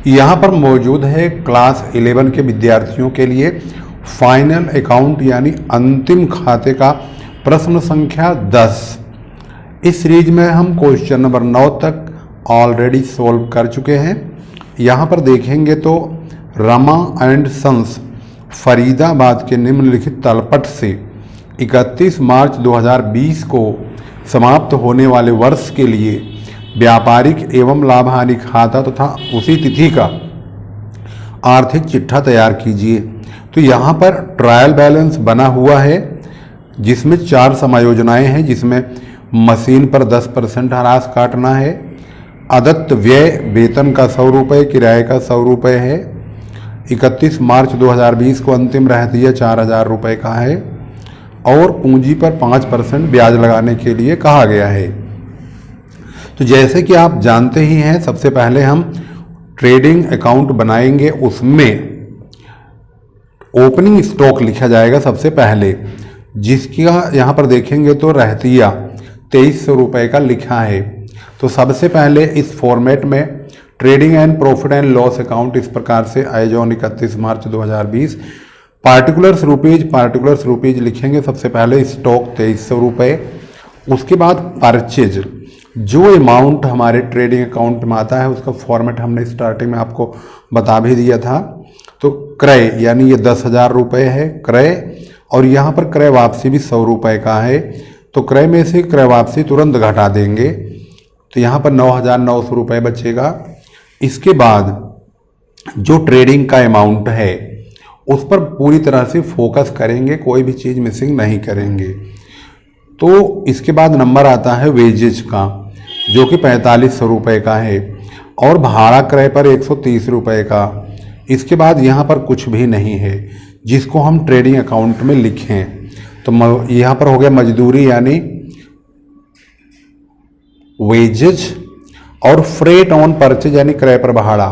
यहाँ पर मौजूद है क्लास 11 के विद्यार्थियों के लिए फाइनल अकाउंट यानी अंतिम खाते का प्रश्न संख्या 10। इस सीरीज में हम क्वेश्चन नंबर 9 तक ऑलरेडी सॉल्व कर चुके हैं। यहाँ पर देखेंगे तो रमा एंड सन्स फरीदाबाद के निम्नलिखित तलपट से 31 मार्च 2020 को समाप्त होने वाले वर्ष के लिए व्यापारिक एवं लाभ हानि खाता तथा उसी तिथि का आर्थिक चिट्ठा तैयार कीजिए। तो यहाँ पर ट्रायल बैलेंस बना हुआ है जिसमें 4 समायोजनाएं हैं, जिसमें मशीन पर 10% ह्रास काटना है, अदत्त व्यय वेतन का 100 रुपये, किराए का 100 रुपये है, 31 मार्च 2020 को अंतिम रहतिया 4000 रुपये का है और पूंजी पर 5% ब्याज लगाने के लिए कहा गया है। तो जैसे कि आप जानते ही हैं, सबसे पहले हम ट्रेडिंग अकाउंट बनाएंगे, उसमें ओपनिंग स्टॉक लिखा जाएगा सबसे पहले, जिसका यहाँ पर देखेंगे तो रहतिया 2300 रुपये का लिखा है। तो सबसे पहले इस फॉर्मेट में trading and profit and loss account इस प्रकार से as on 31 March 2020 particulars rupees लिखेंगे। सबसे पहले स्टॉक 2300 रुपये, उसके बाद परचेज जो अमाउंट हमारे ट्रेडिंग अकाउंट में आता है उसका फॉर्मेट हमने स्टार्टिंग में आपको बता भी दिया था। तो क्रय यानी ये 10,000 रुपये है क्रय, और यहाँ पर क्रय वापसी भी 100 रुपये का है। तो क्रय में से क्रय वापसी तुरंत घटा देंगे, तो यहाँ पर 9,900 रुपये बचेगा। इसके बाद जो ट्रेडिंग का अमाउंट है उस पर पूरी तरह से फोकस करेंगे, कोई भी चीज़ मिसिंग नहीं करेंगे। तो इसके बाद नंबर आता है वेजेज का, जो कि 4500 रुपये का है, और भाड़ा क्रय पर 130 रुपये का। इसके बाद यहाँ पर कुछ भी नहीं है जिसको हम ट्रेडिंग अकाउंट में लिखें। तो यहाँ पर हो गया मजदूरी यानी वेजेज, और फ्रेट ऑन परचेज यानी क्रय पर भाड़ा।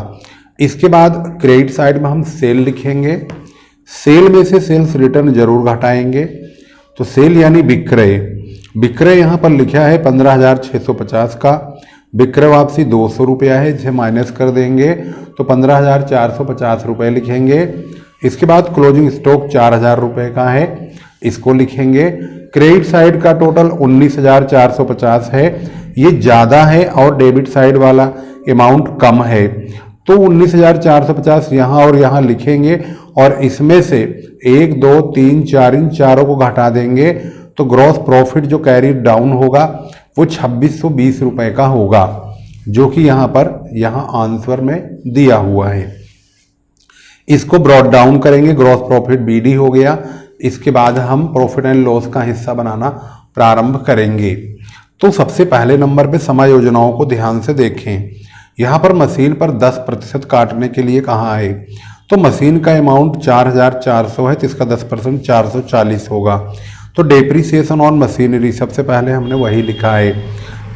इसके बाद क्रेडिट साइड में हम सेल लिखेंगे, सेल में से सेल्स रिटर्न जरूर घटाएंगे। तो सेल यानी विक्रय, विक्रय यहाँ पर लिखा है 15,650 का, विक्रय वापसी 200 रुपया है, जिसे माइनस कर देंगे तो 15,450 रुपये लिखेंगे। इसके बाद क्लोजिंग स्टॉक 4,000 रुपये का है, इसको लिखेंगे। क्रेडिट साइड का टोटल 19,450 है, ये ज़्यादा है और डेबिट साइड वाला अमाउंट कम है, तो 19,450 यहाँ और यहाँ लिखेंगे, और इसमें से 1, 2, 3, 4 इन चारों को घटा देंगे तो ग्रॉस प्रॉफिट जो कैरी डाउन होगा वो 2620 रुपये का होगा, जो कि यहाँ आंसर में दिया हुआ है। इसको ब्रॉड डाउन करेंगे, ग्रॉस प्रॉफिट BD हो गया। इसके बाद हम प्रॉफिट एंड लॉस का हिस्सा बनाना प्रारंभ करेंगे। तो सबसे पहले नंबर पे समायोजनाओं को ध्यान से देखें। यहाँ पर मशीन पर 10% काटने के लिए कहा है, तो मशीन का अमाउंट 4,400 है, तो इसका 10% 440 होगा। तो डेप्रीसिएशन ऑन मशीनरी सबसे पहले हमने वही लिखा है।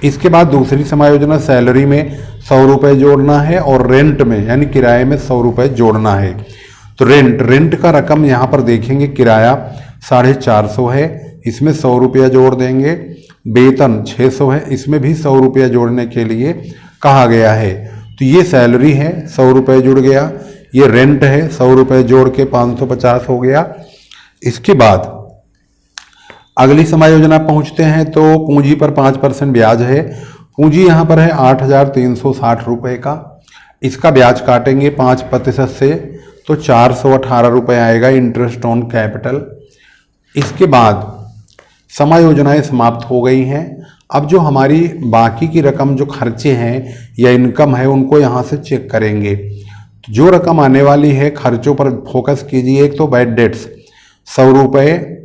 इसके बाद दूसरी समायोजना सैलरी में 100 रुपये जोड़ना है, और रेंट में यानी किराए में 100 रुपये जोड़ना है। तो रेंट का रकम यहाँ पर देखेंगे, किराया 450 है, इसमें 100 रुपया जोड़ देंगे। वेतन 600 है, इसमें भी 100 रुपया जोड़ने के लिए कहा गया है। तो ये सैलरी है, 100 रुपये जुड़ गया, ये रेंट है, 100 रुपये जोड़ के 550 हो गया। इसके बाद अगली समायोजना पहुंचते हैं, तो पूंजी पर 5% ब्याज है। पूंजी यहाँ पर है 8,360 रुपये का, इसका ब्याज काटेंगे 5% से, तो 418 रुपये आएगा इंटरेस्ट ऑन कैपिटल। इसके बाद समायोजनाएं समाप्त हो गई हैं। अब जो हमारी बाकी की रकम जो खर्चे हैं या इनकम है उनको यहाँ से चेक करेंगे। जो रकम आने वाली है खर्चों पर फोकस कीजिए। एक तो बैड डेट्स 100 रुपये,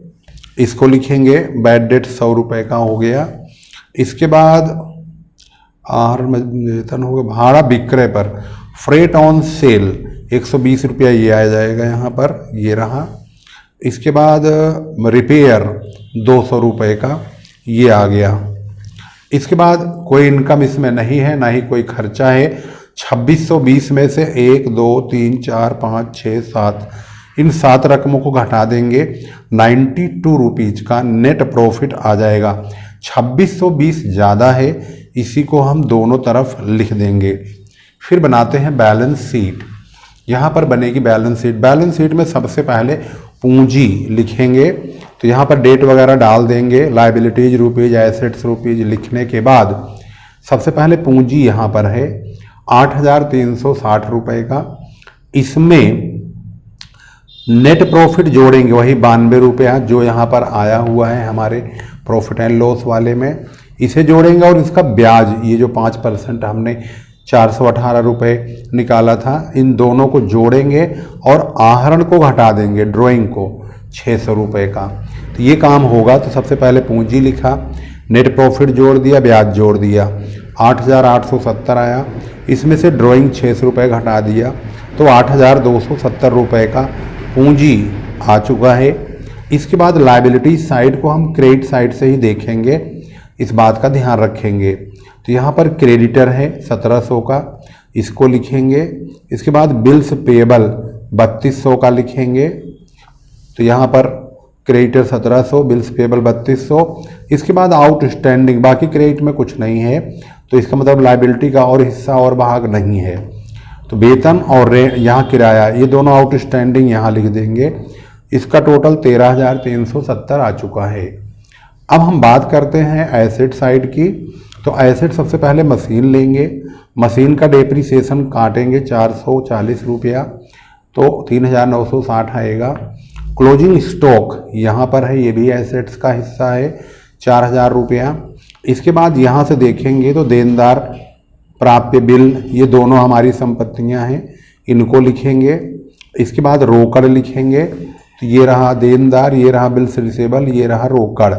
इसको लिखेंगे, बैड डेट 100 रुपये का हो गया। इसके बाद वेतन हो गया, भाड़ा विक्रय पर, फ्रेट ऑन सेल 120 रुपया ये आ जाएगा यहाँ पर, ये रहा। इसके बाद रिपेयर 200 रुपये का ये आ गया। इसके बाद कोई इनकम इसमें नहीं है, ना ही कोई खर्चा है। 2620 में से 1, 2, 3, 4, 5, 6, 7 इन 7 रकमों को घटा देंगे, 92 रुपीज़ का नेट प्रॉफिट आ जाएगा। 2620 ज़्यादा है, इसी को हम दोनों तरफ लिख देंगे। फिर बनाते हैं बैलेंस शीट। यहाँ पर बनेगी बैलेंस शीट। बैलेंस शीट में सबसे पहले पूंजी लिखेंगे, तो यहाँ पर डेट वगैरह डाल देंगे, लायबिलिटीज रुपीज, एसेट्स रुपीज लिखने के बाद सबसे पहले पूंजी यहाँ पर है 8,360 रुपये का। इसमें नेट प्रॉफिट जोड़ेंगे वही 92 रुपया जो यहाँ पर आया हुआ है हमारे प्रॉफिट एंड लॉस वाले में, इसे जोड़ेंगे और इसका ब्याज ये जो 5% हमने 418 रुपये निकाला था, इन दोनों को जोड़ेंगे और आहरण को घटा देंगे, ड्राइंग को 600 रुपये का। तो ये काम होगा। तो सबसे पहले पूंजी लिखा, नेट प्रॉफिट जोड़ दिया, ब्याज जोड़ दिया, 8,870 आया। इसमें से ड्राइंग 600 रुपये घटा दिया, तो 8,270 रुपये का पूंजी आ चुका है। इसके बाद लायबिलिटी साइड को हम क्रेडिट साइड से ही देखेंगे, इस बात का ध्यान रखेंगे। तो यहाँ पर क्रेडिटर है 1700 का, इसको लिखेंगे। इसके बाद बिल्स पेएबल 3200 का लिखेंगे, तो यहाँ पर क्रेडिटर 1700, बिल्स पेएबल 3200। इसके बाद आउटस्टैंडिंग, बाकी क्रेडिट में कुछ नहीं है, तो इसका मतलब लायबिलिटी का और हिस्सा और भाग नहीं है। तो वेतन और यहाँ किराया, ये दोनों आउटस्टैंडिंग यहाँ लिख देंगे। इसका टोटल 13,370 आ चुका है। अब हम बात करते हैं एसेट साइड की। तो एसेट सबसे पहले मशीन लेंगे, मशीन का डेप्रीसिएशन काटेंगे 440 रुपया, तो 3,960 आएगा। क्लोजिंग स्टॉक यहाँ पर है, ये भी एसेट्स का हिस्सा है, 4,000 रुपया। इसके बाद यहाँ से देखेंगे तो देनदार, प्राप्य बिल, ये दोनों हमारी संपत्तियाँ हैं, इनको लिखेंगे। इसके बाद रोकड़ लिखेंगे, तो ये रहा देनदार, ये रहा बिल्स रिसीवेबल, ये रहा रोकड़,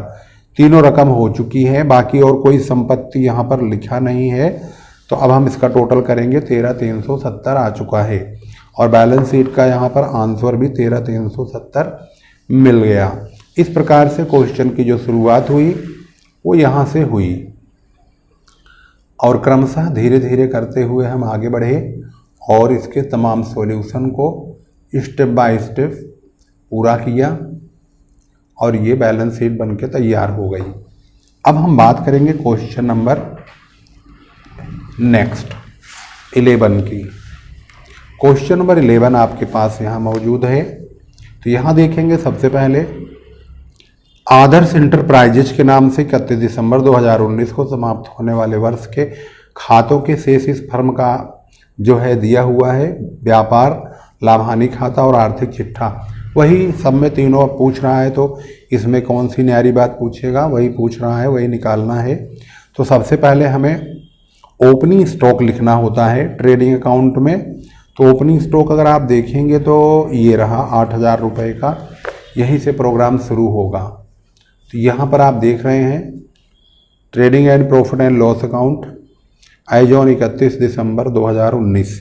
तीनों रकम हो चुकी है। बाकी और कोई संपत्ति यहाँ पर लिखा नहीं है। तो अब हम इसका टोटल करेंगे, 13,370 आ चुका है। और बैलेंस शीट का यहाँ पर आंसर भी 13,370 मिल गया। इस प्रकार से क्वेश्चन की जो शुरुआत हुई वो यहाँ से हुई, और क्रमशः धीरे धीरे करते हुए हम आगे बढ़े और इसके तमाम सॉल्यूशन को स्टेप बाय स्टेप पूरा किया, और ये बैलेंस शीट बनके तैयार हो गई। अब हम बात करेंगे क्वेश्चन नंबर नेक्स्ट 11 की। क्वेश्चन नंबर 11 आपके पास यहाँ मौजूद है। तो यहाँ देखेंगे सबसे पहले आदर्श इंटरप्राइजेज के नाम से 31 दिसंबर 2019 को समाप्त होने वाले वर्ष के खातों के शेष इस फर्म का जो है दिया हुआ है, व्यापार, लाभहानि खाता और आर्थिक चिट्ठा। वही सब में तीनों पूछ रहा है, तो इसमें कौन सी न्यारी बात पूछेगा, वही पूछ रहा है, वही निकालना है। तो सबसे पहले हमें ओपनिंग स्टॉक लिखना होता है ट्रेडिंग अकाउंट में। तो ओपनिंग स्टॉक अगर आप देखेंगे तो ये रहा 8,000 रुपये का, यहीं से प्रोग्राम शुरू होगा। तो यहाँ पर आप देख रहे हैं trading and profit and loss account as on 31 दिसंबर 2019।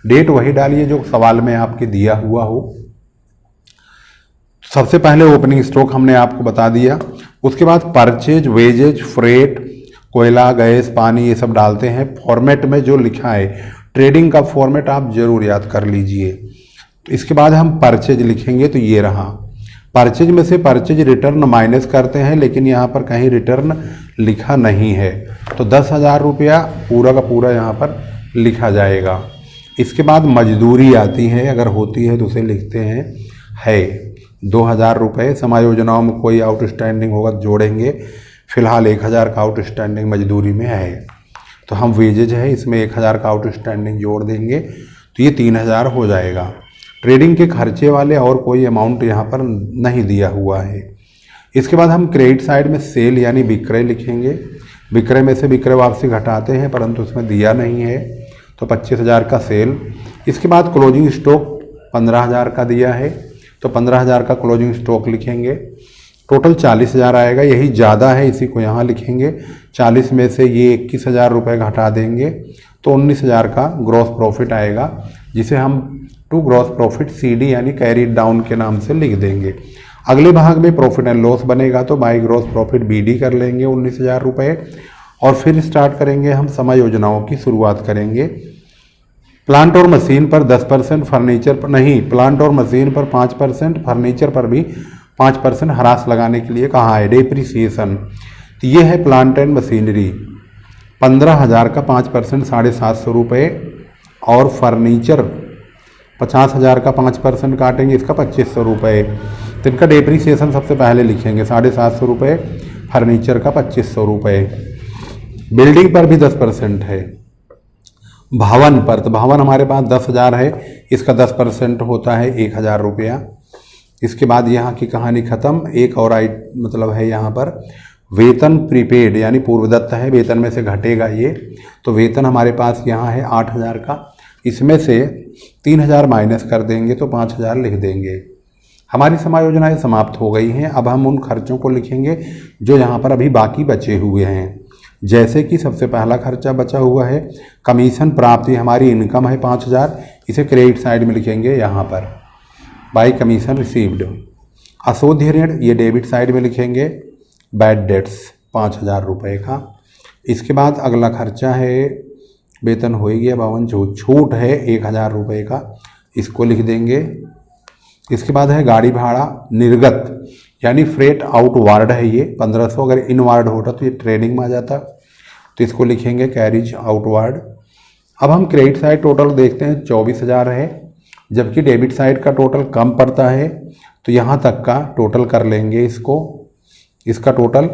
डेट वही डालिए जो सवाल में आपके दिया हुआ हो। सबसे पहले ओपनिंग स्टॉक हमने आपको बता दिया। उसके बाद परचेज, वेजेज, फ्रेट, कोयला, गैस, पानी, ये सब डालते हैं। फॉर्मेट में जो लिखा है ट्रेडिंग का फॉर्मेट आप जरूर याद कर लीजिए। तो इसके बाद हम परचेज लिखेंगे, तो ये रहा। परचेज में से परचेज रिटर्न माइनस करते हैं, लेकिन यहाँ पर कहीं रिटर्न लिखा नहीं है, तो 10,000 रुपया पूरा का पूरा यहाँ पर लिखा जाएगा। इसके बाद मजदूरी आती है, अगर होती है तो उसे लिखते हैं है 2,000 रुपये। समायोजनाओं में कोई आउटस्टैंडिंग होगा तो जोड़ेंगे, फिलहाल 1,000 का आउटस्टैंडिंग मजदूरी में है। तो हम वेजेज है, इसमें 1,000 का आउटस्टैंडिंग जोड़ देंगे, तो ये 3,000 हो जाएगा। ट्रेडिंग के खर्चे वाले और कोई अमाउंट यहाँ पर नहीं दिया हुआ है। इसके बाद हम क्रेडिट साइड में सेल यानी विक्रय लिखेंगे। विक्रय में से विक्रय वापसी घटाते हैं, परंतु उसमें दिया नहीं है, तो 25,000 का सेल। इसके बाद क्लोजिंग स्टॉक 15,000 का दिया है, तो 15,000 का क्लोजिंग स्टॉक लिखेंगे। टोटल 40,000 आएगा, यही ज़्यादा है, इसी को यहाँ लिखेंगे। 40 में से ये 21,000 रुपये घटा देंगे, तो 19,000 का ग्रॉस प्रॉफिट आएगा, जिसे हम टू ग्रॉस प्रॉफिट CD यानी कैरीड डाउन के नाम से लिख देंगे। अगले भाग में प्रॉफिट एंड लॉस बनेगा, तो बाई ग्रॉस प्रॉफिट BD कर लेंगे 19,000 रुपये, और फिर स्टार्ट करेंगे हम समय योजनाओं की शुरुआत करेंगे। प्लांट और मशीन पर 10%, फर्नीचर पर नहीं, प्लांट और मशीन पर 5%, फर्नीचर पर भी 5% ह्रास लगाने के लिए कहा है। डेप्रीसिएशन, तो ये है प्लांट एंड मशीनरी, 15,000 का 5% 750 रुपये। और फर्नीचर 50,000 का 5% काटेंगे, इसका 2500 रुपये। तो इनका डेप्रीसिएशन सबसे पहले लिखेंगे 750 रुपये, फर्नीचर का 2500 रुपये। बिल्डिंग पर भी 10% है। भवन पर, तो भवन हमारे पास 10,000 है, इसका 10% होता है 1,000 रुपया। इसके बाद यहाँ की कहानी ख़त्म। एक और मतलब है यहाँ पर वेतन प्रीपेड यानी पूर्वदत्त है, वेतन में से घटेगा ये। तो वेतन हमारे पास यहाँ है 8,000 का, इसमें से 3,000 माइनस कर देंगे तो 5,000 लिख देंगे। हमारी समायोजनाएं समाप्त हो गई हैं। अब हम उन खर्चों को लिखेंगे जो यहाँ पर अभी बाकी बचे हुए हैं। जैसे कि सबसे पहला खर्चा बचा हुआ है कमीशन प्राप्ति, हमारी इनकम है 5,000, इसे क्रेडिट साइड में लिखेंगे यहाँ पर बाई कमीशन रिसीव्ड। अशोध्य ऋण ये डेबिट साइड में लिखेंगे, बैड डेट्स 5,000 रुपये का। इसके बाद अगला खर्चा है वेतन हो गया 52, जो छूट है 1,000 रुपये का, इसको लिख देंगे। इसके बाद है गाड़ी भाड़ा निर्गत यानी फ्रेट आउटवार्ड है ये 1500, अगर इनवार्ड होता तो ये ट्रेडिंग में आ जाता, तो इसको लिखेंगे कैरिज आउटवार्ड। अब हम क्रेडिट साइड टोटल देखते हैं 24,000 है, जबकि डेबिट साइड का टोटल कम पड़ता है, तो यहाँ तक का टोटल कर लेंगे इसको। इसका टोटल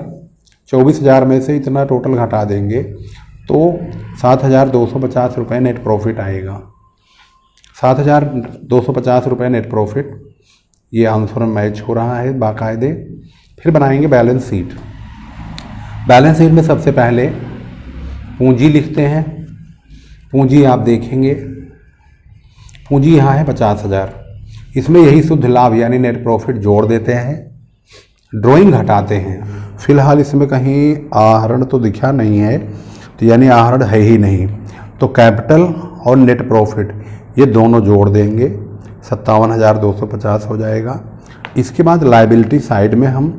24,000 में से इतना टोटल घटा देंगे तो 7,250 रुपये नेट प्रॉफिट आएगा। 7,250 रुपये नेट प्रॉफिट, ये आंसर में मैच हो रहा है बाकायदे। फिर बनाएंगे बैलेंस शीट। बैलेंस शीट में सबसे पहले पूंजी लिखते हैं। पूंजी आप देखेंगे, पूंजी यहाँ है 50,000, इसमें यही शुद्ध लाभ यानी नेट प्रॉफिट जोड़ देते हैं, ड्राइंग घटाते हैं। फिलहाल इसमें कहीं आहरण तो दिखा नहीं है, तो यानी आहरण है ही नहीं, तो कैपिटल और नेट प्रॉफिट ये दोनों जोड़ देंगे, 57,250 हो जाएगा। इसके बाद लायबिलिटी साइड में हम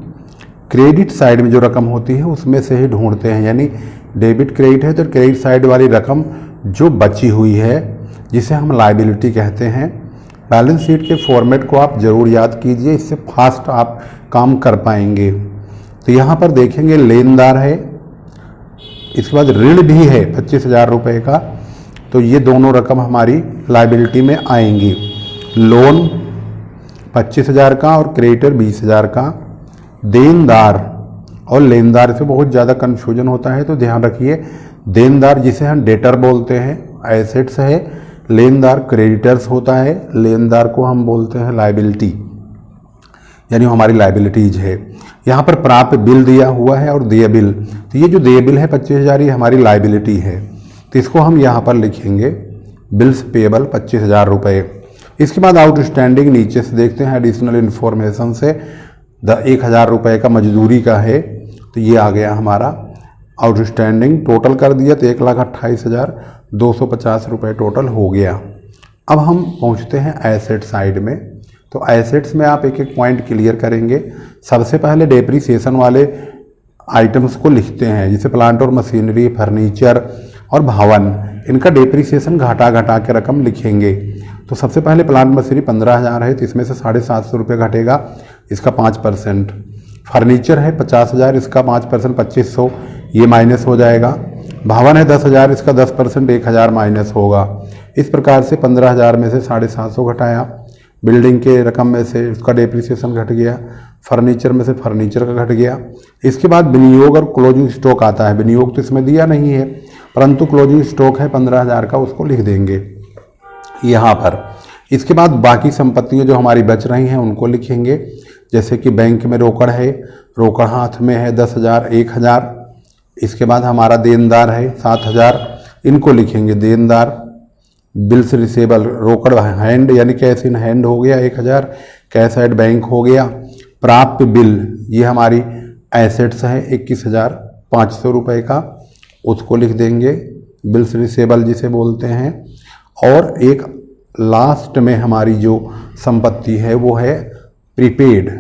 क्रेडिट साइड में जो रकम होती है उसमें से ही ढूंढते हैं, यानी डेबिट क्रेडिट है तो क्रेडिट साइड वाली रकम जो बची हुई है जिसे हम लायबिलिटी कहते हैं। बैलेंस शीट के फॉर्मेट को आप ज़रूर याद कीजिए, इससे फास्ट आप काम कर पाएंगे। तो यहाँ पर देखेंगे लेनदार है, इसके बाद ऋण भी है 25,000 रुपये का, तो ये दोनों रकम हमारी लायबिलिटी में आएंगी। लोन 25,000 का और क्रेडिटर 20,000 का। देनदार और लेनदार से बहुत ज़्यादा कन्फ्यूजन होता है, तो ध्यान रखिए, देनदार जिसे हम डेटर बोलते हैं एसेट्स है, लेनदार क्रेडिटर्स होता है, लेनदार को हम बोलते हैं लायबिलिटी, यानी हमारी लायबिलिटीज है। यहाँ पर प्राप्त बिल दिया हुआ है और देय बिल, तो ये जो देय बिल है 25,000 ये हमारी लायबिलिटी है, तो इसको हम यहाँ पर लिखेंगे बिल्स पेबल 25,000 रुपये। इसके बाद आउटस्टैंडिंग नीचे से देखते हैं एडिशनल इन्फॉर्मेशन से 1,000 रुपये का मजदूरी का है, तो ये आ गया हमारा आउटस्टैंडिंग। टोटल कर दिया तो 1,28,250 रुपये टोटल हो गया। अब हम पहुँचते हैं एसेट साइड में। तो एसेट्स में आप एक एक पॉइंट क्लियर करेंगे। सबसे पहले डेप्रीसिएशन वाले आइटम्स को लिखते हैं, जैसे प्लांट और मशीनरी, फर्नीचर और भवन, इनका डेप्रीसिएशन घटा घटा के रकम लिखेंगे। तो सबसे पहले प्लांट मशीनरी 15,000 है, तो इसमें से 750 रुपये घटेगा, इसका 5%। फर्नीचर है 50,000, इसका 5% 2500 ये माइनस हो जाएगा। भवन है 10,000, इसका 10% 1,000 माइनस होगा। इस प्रकार से 15,000 में से 750 घटाया, बिल्डिंग के रकम में से उसका डेप्रीसिएशन घट गया, फर्नीचर में से फर्नीचर का घट गया। इसके बाद विनियोग और क्लोजिंग स्टॉक आता है, विनियोग तो इसमें दिया नहीं है परंतु क्लोजिंग स्टॉक है 15,000 का, उसको लिख देंगे यहाँ पर। इसके बाद बाकी संपत्तियाँ जो हमारी बच रही हैं उनको लिखेंगे, जैसे कि बैंक में रोकड़ है, रोकड़ हाथ में है 10,000, 1,000। इसके बाद हमारा देनदार है 7,000, इनको लिखेंगे देनदार। बिल्स रिसेबल रोकड़ हैंड यानी कैश इन हैंड हो गया 1,000, कैश एट बैंक हो गया। प्राप्य बिल ये हमारी एसेट्स है 21,500 रुपये का, उसको लिख देंगे बिल्स रिसेबल जिसे बोलते हैं। और एक लास्ट में हमारी जो संपत्ति है वो है प्रीपेड,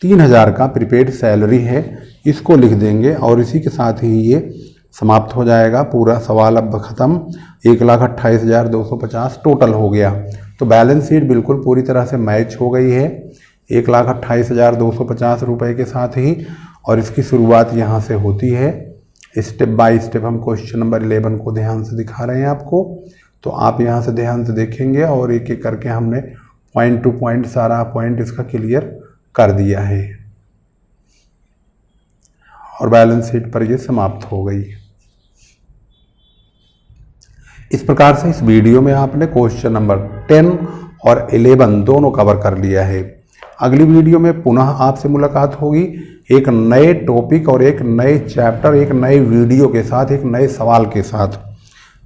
3,000 का प्रीपेड सैलरी है, इसको लिख देंगे। और इसी के साथ ही ये समाप्त हो जाएगा, पूरा सवाल अब ख़त्म। 1,28,250 टोटल हो गया। तो बैलेंस शीट बिल्कुल पूरी तरह से मैच हो गई है 1,28,250 रुपये के साथ ही। और इसकी शुरुआत यहाँ से होती है, स्टेप बाय स्टेप हम क्वेश्चन नंबर 11 को ध्यान से दिखा रहे हैं आपको। तो आप यहाँ से ध्यान से देखेंगे और एक एक करके हमने पॉइंट टू पॉइंट सारा पॉइंट इसका क्लियर कर दिया है और बैलेंस शीट पर ये समाप्त हो गई। इस प्रकार से इस वीडियो में आपने क्वेश्चन नंबर 10 और 11 दोनों कवर कर लिया है। अगली वीडियो में पुनः आपसे मुलाकात होगी एक नए टॉपिक और एक नए चैप्टर, एक नए वीडियो के साथ, एक नए सवाल के साथ।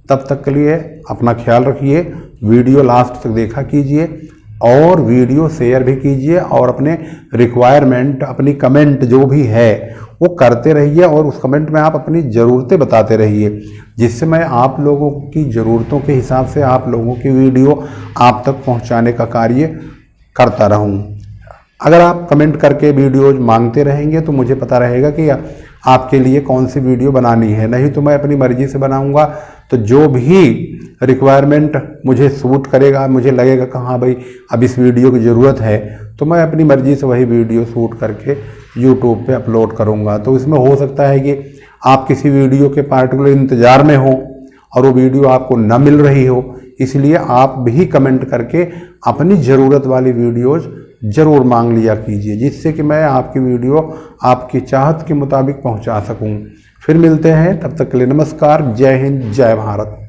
तब तक के लिए अपना ख्याल रखिए, वीडियो लास्ट तक देखा कीजिए और वीडियो शेयर भी कीजिए और अपने रिक्वायरमेंट, अपनी कमेंट जो भी है वो करते रहिए और उस कमेंट में आप अपनी ज़रूरतें बताते रहिए, जिससे मैं आप लोगों की ज़रूरतों के हिसाब से आप लोगों की वीडियो आप तक पहुंचाने का कार्य करता रहूं। अगर आप कमेंट करके वीडियोज मांगते रहेंगे तो मुझे पता रहेगा कि आपके लिए कौन सी वीडियो बनानी है, नहीं तो मैं अपनी मर्जी से बनाऊंगा। तो जो भी रिक्वायरमेंट मुझे सूट करेगा, मुझे लगेगा कि हाँ भाई अब इस वीडियो की ज़रूरत है, तो मैं अपनी मर्जी से वही वीडियो शूट करके यूट्यूब पे अपलोड करूँगा। तो इसमें हो सकता है कि आप किसी वीडियो के पार्टिकुलर इंतज़ार में हो और वो वीडियो आपको न मिल रही हो, इसलिए आप भी कमेंट करके अपनी ज़रूरत वाली वीडियोज़ ज़रूर मांग लिया कीजिए, जिससे कि मैं आपकी वीडियो आपकी चाहत के मुताबिक पहुंचा सकूं। फिर मिलते हैं, तब तक के लिए नमस्कार, जय हिंद, जय भारत।